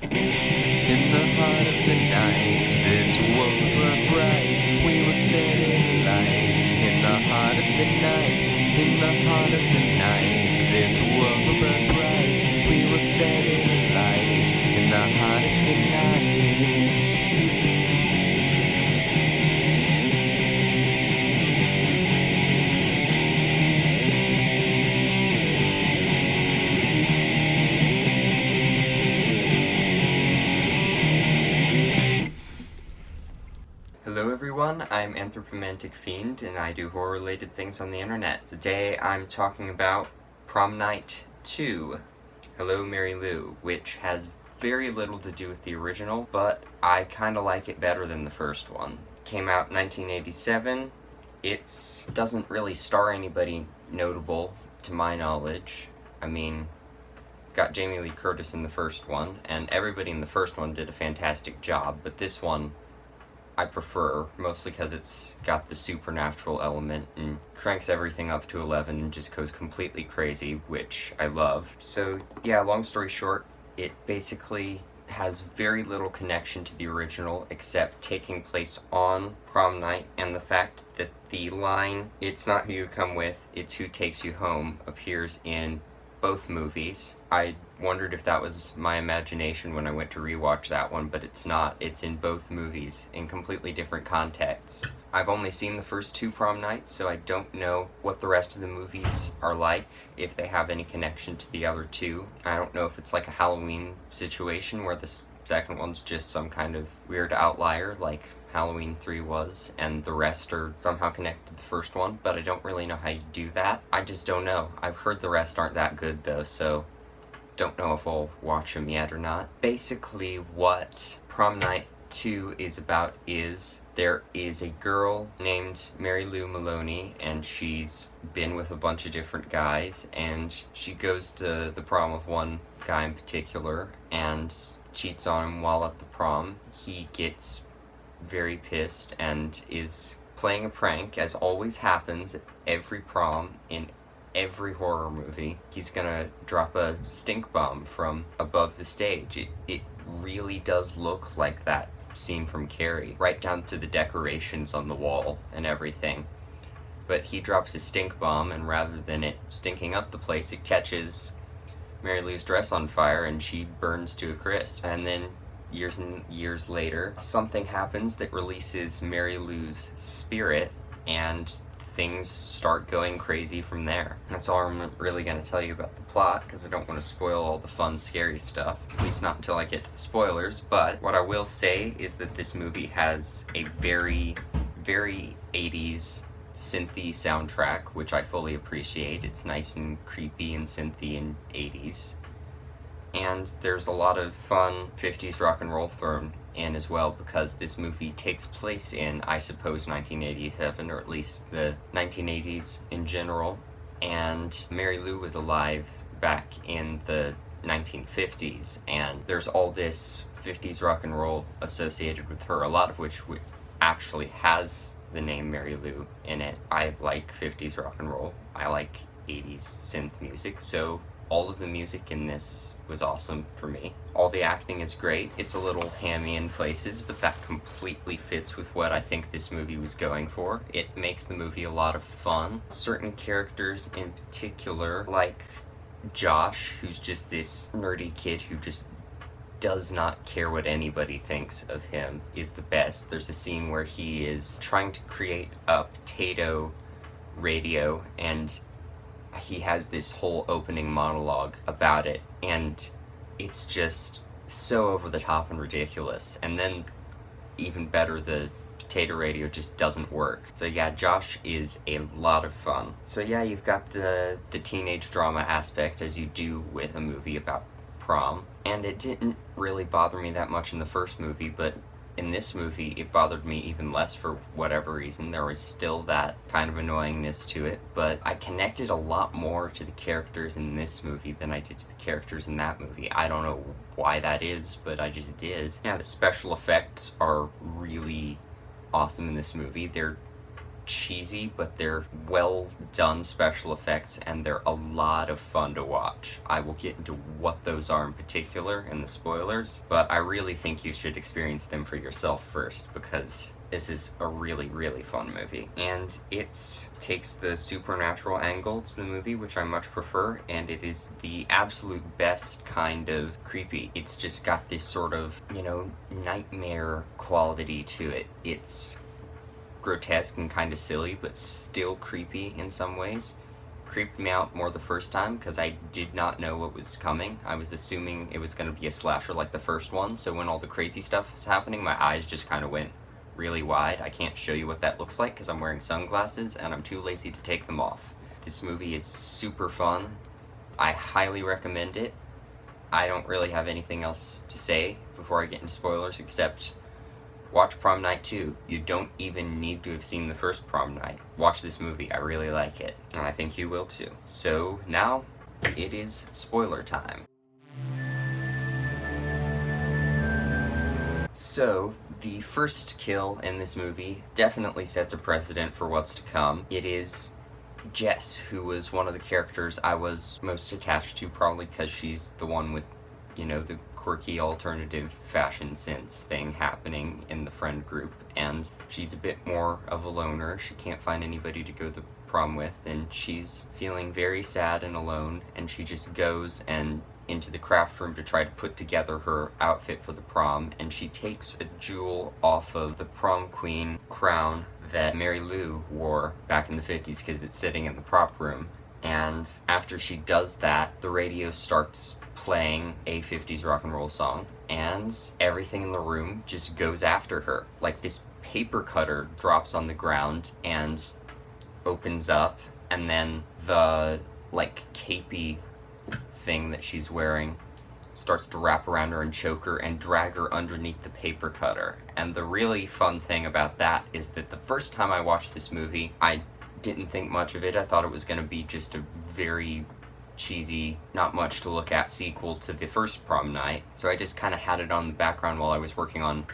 In the heart of the night, this world will burn bright. We will set it alight. In the heart of the night, in the heart of the night, this world will burn bright. We will set it alight. In the heart of the night. Hello everyone, I'm Anthropomantic Fiend and I do horror-related things on the internet. Today I'm talking about Prom Night 2, Hello Mary Lou, which has very little to do with the original, but I kinda like it better than the first one. Came out in 1987, it doesn't really star anybody notable to my knowledge. I mean, got Jamie Lee Curtis in the first one, and everybody in the first one did a fantastic job, but this one I prefer, mostly because it's got the supernatural element and cranks everything up to 11 and just goes completely crazy, which I love. So yeah, long story short, it basically has very little connection to the original except taking place on prom night, and the fact that the line, "It's not who you come with, it's who takes you home," appears in both movies. I wondered if that was my imagination when I went to rewatch that one, but it's not. It's in both movies, in completely different contexts. I've only seen the first two prom nights, so I don't know what the rest of the movies are like, if they have any connection to the other two. I don't know if it's like a Halloween situation where the second one's just some kind of weird outlier, like Halloween 3 was, and the rest are somehow connected to the first one, but I don't really know how you do that. I just don't know. I've heard the rest aren't that good though, so don't know if I'll watch them yet or not. Basically, what Prom Night 2 is about is there is a girl named Mary Lou Maloney, and she's been with a bunch of different guys, and she goes to the prom with one guy in particular and cheats on him while at the prom. He gets very pissed and is playing a prank, as always happens at every prom in every horror movie. He's gonna drop a stink bomb from above the stage. It really does look like that scene from Carrie, right down to the decorations on the wall and everything. But he drops a stink bomb, and rather than it stinking up the place, it catches Mary Lou's dress on fire and she burns to a crisp. And then years and years later, something happens that releases Mary Lou's spirit, and things start going crazy from there. That's all I'm really going to tell you about the plot, because I don't want to spoil all the fun, scary stuff, at least not until I get to the spoilers. But what I will say is that this movie has a very, very 80s synthy soundtrack, which I fully appreciate. It's nice and creepy and synthy and 80s. And there's a lot of fun 50s rock and roll thrown in as well, because this movie takes place in, I suppose, 1987, or at least the 1980s in general. And Mary Lou was alive back in the 1950s, and there's all this 50s rock and roll associated with her, a lot of which actually has the name Mary Lou in it. I like 50s rock and roll. I like 80s synth music, so all of the music in this was awesome for me. All the acting is great. It's a little hammy in places, but that completely fits with what I think this movie was going for. It makes the movie a lot of fun. Certain characters in particular, like Josh, who's just this nerdy kid who just does not care what anybody thinks of him, is the best. There's a scene where he is trying to create a potato radio, and he has this whole opening monologue about it, and it's just so over the top and ridiculous. And then, even better, the potato radio just doesn't work. So yeah, Josh is a lot of fun. So yeah, you've got the teenage drama aspect, as you do with a movie about prom, and it didn't really bother me that much in the first movie, but in this movie, it bothered me even less for whatever reason. There was still that kind of annoyingness to it, but I connected a lot more to the characters in this movie than I did to the characters in that movie. I don't know why that is, but I just did. Yeah, the special effects are really awesome in this movie. They're cheesy, but they're well done special effects, and they're a lot of fun to watch. I will get into what those are in particular in the spoilers, but I really think you should experience them for yourself first, because this is a really, really fun movie. And it takes the supernatural angle to the movie, which I much prefer, and it is the absolute best kind of creepy. It's just got this sort of, nightmare quality to it. It's grotesque and kind of silly, but still creepy in some ways. Creeped me out more the first time because I did not know what was coming. I was assuming it was going to be a slasher like the first one, so when all the crazy stuff was happening, my eyes just kind of went really wide. I can't show you what that looks like because I'm wearing sunglasses and I'm too lazy to take them off. This movie is super fun. I highly recommend it. I don't really have anything else to say before I get into spoilers except watch Prom Night 2. You don't even need to have seen the first Prom Night. Watch this movie. I really like it, and I think you will too. So now it is spoiler time. So, the first kill in this movie definitely sets a precedent for what's to come. It is Jess, who was one of the characters I was most attached to, probably because she's the one with, the quirky alternative fashion sense thing happening in the friend group, and she's a bit more of a loner. She can't find anybody to go to the prom with, and she's feeling very sad and alone, and she just goes and into the craft room to try to put together her outfit for the prom, and she takes a jewel off of the prom queen crown that Mary Lou wore back in the 50s because it's sitting in the prop room. And after she does that, the radio starts playing a 50s rock and roll song, and everything in the room just goes after her. Like, this paper cutter drops on the ground and opens up, and then the, capey thing that she's wearing starts to wrap around her and choke her and drag her underneath the paper cutter. And the really fun thing about that is that the first time I watched this movie, I didn't think much of it. I thought it was going to be just a very cheesy, not much to look at sequel to the first Prom Night. So I just kind of had it on the background while I was working on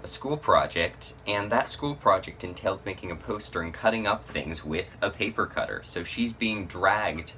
a school project, and that school project entailed making a poster and cutting up things with a paper cutter. So she's being dragged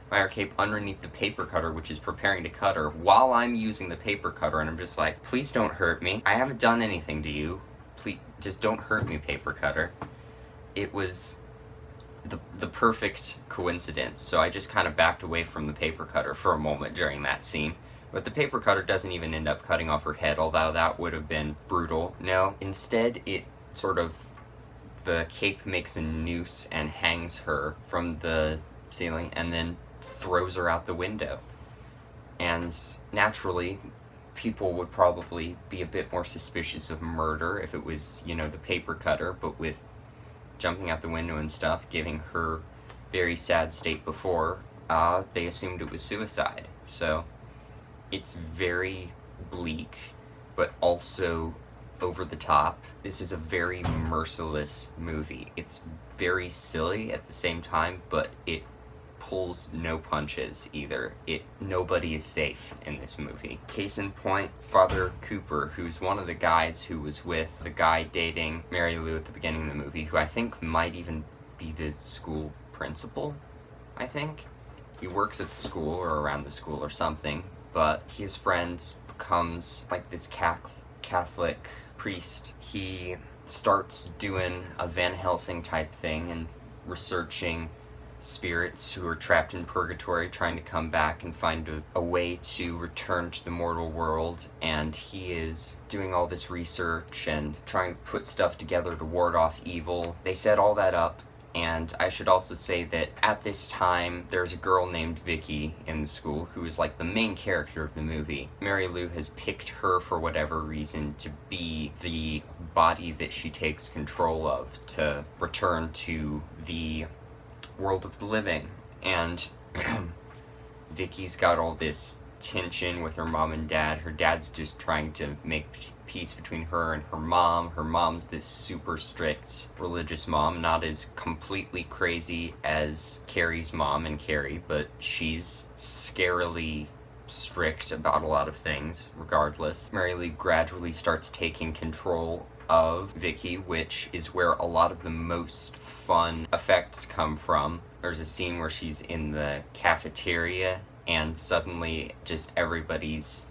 by her cape underneath the paper cutter, which is preparing to cut her, while I'm using the paper cutter, and I'm just like, please don't hurt me. I haven't done anything to you. Please, just don't hurt me, paper cutter. It was the perfect coincidence, so I just kind of backed away from the paper cutter for a moment during that scene. But the paper cutter doesn't even end up cutting off her head, although that would have been brutal. No, instead it the cape makes a noose and hangs her from the ceiling, and then throws her out the window. And naturally, people would probably be a bit more suspicious of murder if it was, the paper cutter, but with jumping out the window and stuff, giving her very sad state before, they assumed it was suicide. So it's very bleak, but also over the top. This is a very merciless movie. It's very silly at the same time, but it pulls no punches either. Nobody is safe in this movie. Case in point, Father Cooper, who's one of the guys who was with the guy dating Mary Lou at the beginning of the movie, who I think might even be the school principal, I think. He works at the school or around the school or something, but his friend becomes like this Catholic priest. He starts doing a Van Helsing type thing and researching spirits who are trapped in purgatory, trying to come back and find a way to return to the mortal world, and he is doing all this research and trying to put stuff together to ward off evil. They set all that up, and I should also say that at this time there's a girl named Vicky in the school who is like the main character of the movie. Mary Lou has picked her for whatever reason to be the body that she takes control of to return to the world of the living. And Vicky's got all this tension with her mom and dad. Her dad's just trying to make peace between her and her mom. Her mom's this super strict religious mom, not as completely crazy as Carrie's mom and Carrie, but she's scarily strict about a lot of things regardless. Mary Lee gradually starts taking control of Vicky, which is where a lot of the most fun effects come from. There's a scene where she's in the cafeteria and suddenly just everybody's,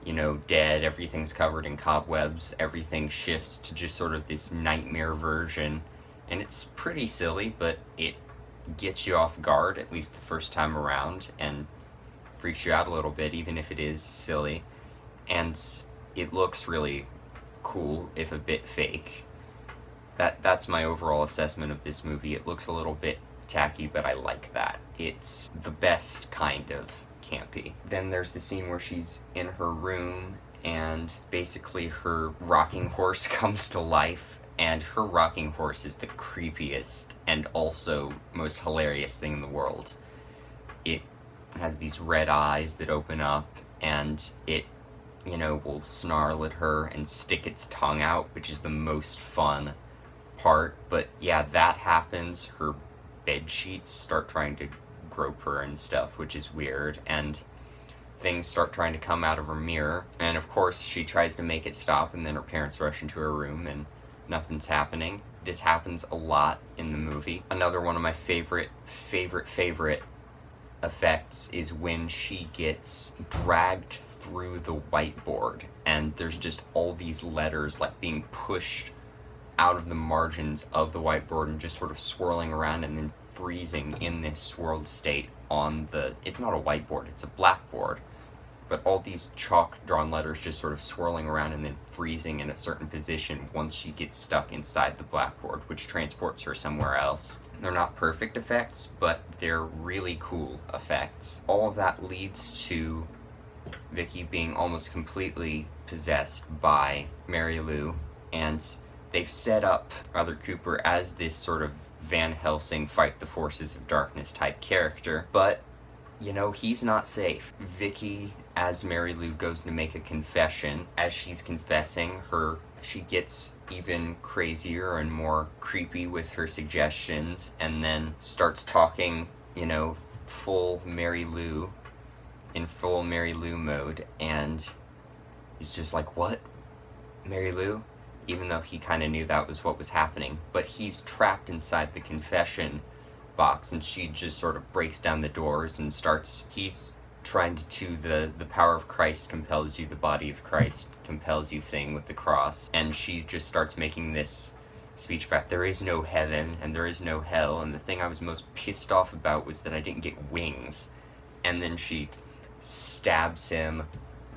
dead, everything's covered in cobwebs, everything shifts to just sort of this nightmare version, and it's pretty silly, but it gets you off guard, at least the first time around, and freaks you out a little bit, even if it is silly, and it looks really cool, if a bit fake. That's my overall assessment of this movie. It looks a little bit tacky, but I like that. It's the best kind of campy. Then there's the scene where she's in her room and basically her rocking horse comes to life, and her rocking horse is the creepiest and also most hilarious thing in the world. It has these red eyes that open up, and it, will snarl at her and stick its tongue out, which is the most fun part. But yeah, that happens. Her bed sheets start trying to grope her and stuff, which is weird, and things start trying to come out of her mirror, and of course she tries to make it stop, and then her parents rush into her room and nothing's happening. This happens a lot in the movie. Another one of my favorite effects is when she gets dragged through the whiteboard, and there's just all these letters like being pushed out of the margins of the whiteboard and just sort of swirling around and then freezing in this swirled state on it's not a whiteboard, it's a blackboard, but all these chalk drawn letters just sort of swirling around and then freezing in a certain position once she gets stuck inside the blackboard, which transports her somewhere else. They're not perfect effects, but they're really cool effects. All of that leads to Vicky being almost completely possessed by Mary Lou, and they've set up Bradley Cooper as this sort of Van Helsing fight the forces of darkness type character, but he's not safe. Vicky, as Mary Lou, goes to make a confession. As she's confessing, she gets even crazier and more creepy with her suggestions, and then starts talking, full Mary Lou, in full Mary Lou mode, and he's just like, "What? Mary Lou?" Even though he kind of knew that was what was happening. But he's trapped inside the confession box, and she just sort of breaks down the doors and he's trying to the power of Christ compels you, the body of Christ compels you thing with the cross, and she just starts making this speech about there is no heaven and there is no hell, and the thing I was most pissed off about was that I didn't get wings, and then she stabs him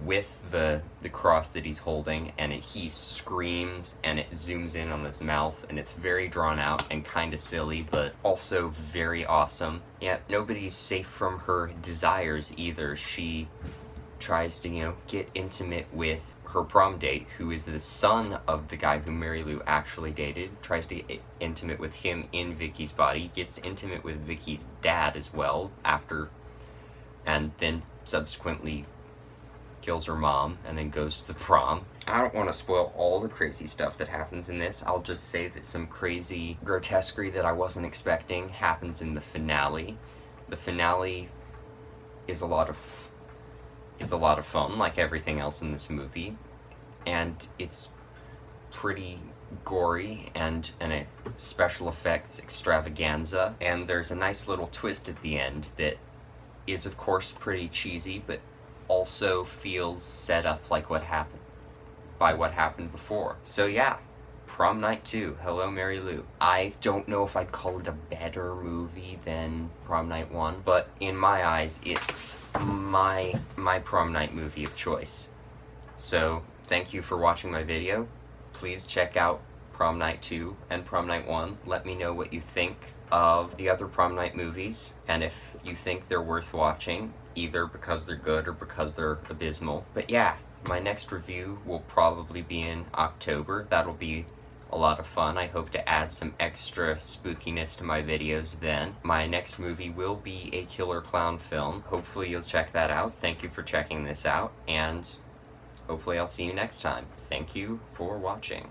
with the cross that he's holding, and he screams, and it zooms in on his mouth, and it's very drawn out and kind of silly, but also very awesome. Yeah, nobody's safe from her desires either. She tries to, get intimate with her prom date, who is the son of the guy who Mary Lou actually dated, tries to get intimate with him in Vicky's body, gets intimate with Vicky's dad as well, and then subsequently kills her mom, and then goes to the prom. I don't want to spoil all the crazy stuff that happens in this. I'll just say that some crazy grotesquerie that I wasn't expecting happens in the finale. The finale is a lot of fun, like everything else in this movie, and it's pretty gory and a special effects extravaganza, and there's a nice little twist at the end that is, of course, pretty cheesy, but also feels set up like what happened before. So yeah, Prom Night 2, Hello Mary Lou. I don't know if I'd call it a better movie than Prom Night 1, but in my eyes, it's my prom night movie of choice. So thank you for watching my video. Please check out Prom Night 2 and Prom Night 1. Let me know what you think of the other prom night movies, and if you think they're worth watching, either because they're good or because they're abysmal. But yeah, my next review will probably be in October. That'll be a lot of fun. I hope to add some extra spookiness to my videos then. My next movie will be a killer clown film. Hopefully you'll check that out. Thank you for checking this out, and hopefully I'll see you next time. Thank you for watching.